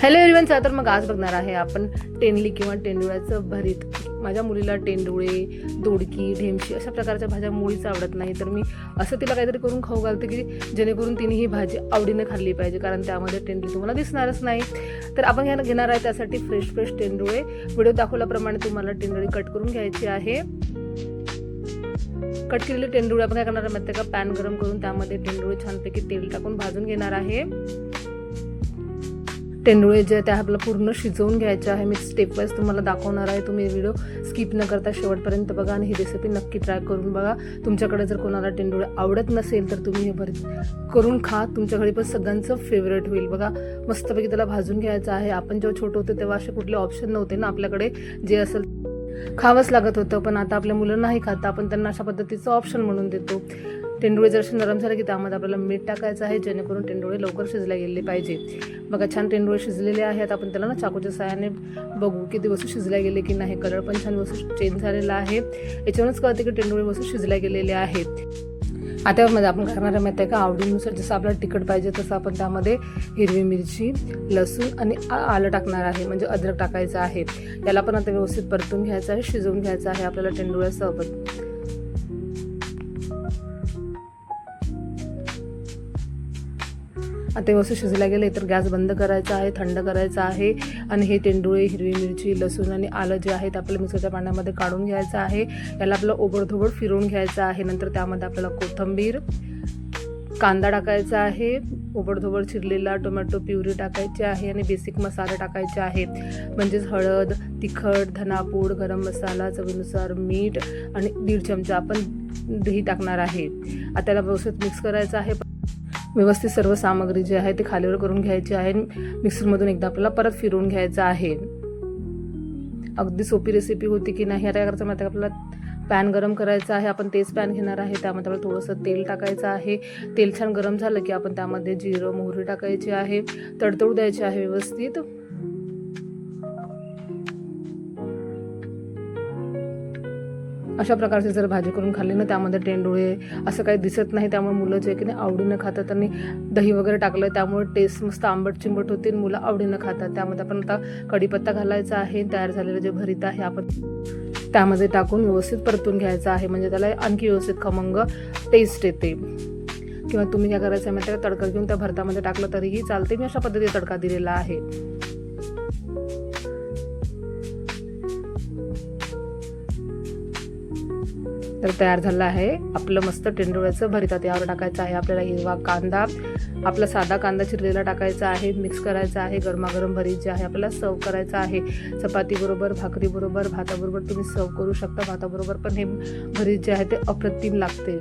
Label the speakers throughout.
Speaker 1: Hello everyone, तर मग आज बघणार आहे आपण तेंडली किंवा तेंडुळ्याचं भरीत. माझ्या मुलीला तेंडुळे, दोडकी, ढेमशी अशा प्रकारच्या भाज्या मुळीच आवडत नाही, तर मी असं तिला काहीतरी करून खाऊ घालते की जेणेकरून तिने ही भाजी आवडीने खाल्ली पाहिजे, कारण त्यामध्ये तेंडली तुम्हाला दिसणारच नाही. तर आपण घेणार आहे त्यासाठी फ्रेश तेंडुळे. व्हिडिओ दाखवल्याप्रमाणे तुम्हाला तेंडुळे कट करून घ्यायची आहे. कट केलेले तेंडुळे आपण काय करणार आहे माहिती का, पॅन गरम करून त्यामध्ये तेंडुळे छानपैकी तेल टाकून भाजून घेणार आहे. तेंडुळे जे त्या आपल्याला पूर्ण शिजवून घ्यायचे आहे. मी स्टेप वाईज तुम्हाला दाखवणार आहे. तुम्ही व्हिडिओ स्किप न करता शेवटपर्यंत बघा आणि ही रेसिपी नक्की ट्राय करून बघा. तुमच्याकडे जर कोणाला तेंडुळे आवडत नसेल तर तुम्ही हे भरीत करून खा, तुमच्या घरी पण सगळ्यांचं फेवरेट होईल. बघा मस्तपैकी त्याला भाजून घ्यायचं आहे. आपण जेव्हा छोटे होतो तेव्हा असे कुठले ऑप्शन नव्हते ना आपल्याकडे, जे असेल खावंच लागत होतं. पण आता आपल्या मुलं नाही खात, आपण त्यांना अशा पद्धतीचं ऑप्शन म्हणून देतो. तेंडुळे जर नरम झाले की त्यामध्ये आपल्याला मीठ टाकायचं आहे, जेणेकरून तेंडुळे लवकर शिजले गेले पाहिजे. बघा छान तेंडुळे शिजलेले आहेत. आपण त्याला चाकूच्या साहाय्याने बघू की ते वस्तू शिजल्या गेले की नाही. कलर पण छान वस्तू चेंज झालेला आहे, याच्यावरूनच कळते की तेंडुळे वस्तू शिजल्या गेलेले आहेत. आता मध्ये आपण करणार आहे माहिती आहे का, आवडीनुसार जसं आपल्याला तिखट पाहिजे तसं आपण त्यामध्ये हिरवी मिरची, लसूण आणि आलं टाकणार आहे, म्हणजे अद्रक टाकायचं आहे. याला पण आता व्यवस्थित परतून घ्यायचं आहे, शिजवून घ्यायचं आहे आपल्याला तेंडुळ्यासोबत. आता व्यवस्थित शिजला गेले तर गॅस बंद करायचा आहे, थंड करायचा आहे आणि हे तेंडुळे, हिरवी मिरची, लसूण आणि आलं जे आहे ते आपल्याला मिक्सरच्या पाण्यामध्ये काढून घ्यायचं आहे. याला आपल्याला ओबडधोबड फिरवून घ्यायचं आहे. नंतर त्यामध्ये आपल्याला कोथिंबीर, कांदा टाकायचा आहे, ओबडधोबड चिरलेला टोमॅटो प्युरी टाकायची आहे आणि बेसिक मसाले टाकायचे आहेत, म्हणजेच हळद, तिखट, धनापूड, गरम मसाला, चवीनुसार मीठ आणि 1.5 चमचा आपण दही टाकणार आहे. आता त्याला व्यवस्थित मिक्स करायचं आहे. व्यवस्थित सर्व सामग्री जी आहे ती खालीवर करून घ्यायची आहे. मिक्सरमधून एकदा आपल्याला परत फिरवून घ्यायचं आहे. अगदी सोपी रेसिपी होती की नाही. आता काय करायचं माहिती आहे, आपल्याला पॅन गरम करायचं आहे. आपण तेच पॅन घेणार आहे. त्यामध्ये आपल्याला थोडंसं तेल टाकायचं आहे. तेल छान गरम झालं की आपण त्यामध्ये जिरं, मोहरी टाकायची आहे, तडतडू द्यायची आहे व्यवस्थित. अशा प्रकारची जर भाजी करून खाल्ली ना, त्यामध्ये तेंडुळे असं काही दिसत नाही, त्यामुळे मुलं जे की नाही आवडीनं खातात. आणि दही वगैरे टाकलं त्यामुळे टेस्ट मस्त आंबट चिंबट होते, मुलं आवडीनं खातात. त्यामध्ये आपण आता कढीपत्ता घालायचा आहे. तयार झालेलं जे भरीत आहे आपण त्यामध्ये टाकून व्यवस्थित परतून घ्यायचं आहे, म्हणजे त्याला आणखी व्यवस्थित खमंग टेस्ट येते. किंवा तुम्ही काय करायचं माहिती आहे का, तडका घेऊन त्या भरतामध्ये टाकलं तरीही चालते. मी अशा पद्धतीने तडका दिलेला आहे. तर तयार झालं आहे आपलं मस्त तेंडुळ्याचं भरीत. यावर टाकायचं आहे आपल्याला हिरवा कांदा, आपला साधा कांदा चिरलेला टाकायचा आहे, मिक्स करायचा आहे. गरमागरम भरीत जे आहे आपल्याला सर्व करायचं आहे. चपाती बरोबर, भाकरी बरोबर, भाताबरोबर तुम्ही सर्व करू शकता. भाताबरोबर पण हे भरीत जे आहे ते अप्रतिम लागते.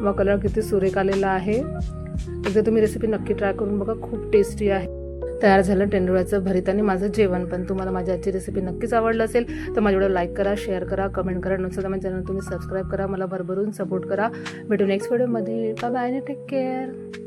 Speaker 1: मग कलर किती सुरेख आलेला आहे. एकदा तुम्ही रेसिपी नक्की ट्राय करून बघा, खूप टेस्टी आहे. तयार झालं तेंडुळ्याचं भरीत आणि माझं जेवण पण. तुम्हाला माझी आजची रेसिपी नक्कीच आवडलं असेल तर माझ्या व्हिडिओ लाईक करा, शेअर करा, कमेंट करा. नसेल तर माझ्या चॅनल तुम्ही सबस्क्राईब करा. मला भरभरून सपोर्ट करा. भेटू नेक्स्ट व्हिडिओमध्ये. बाय बाय आणि टेक केअर.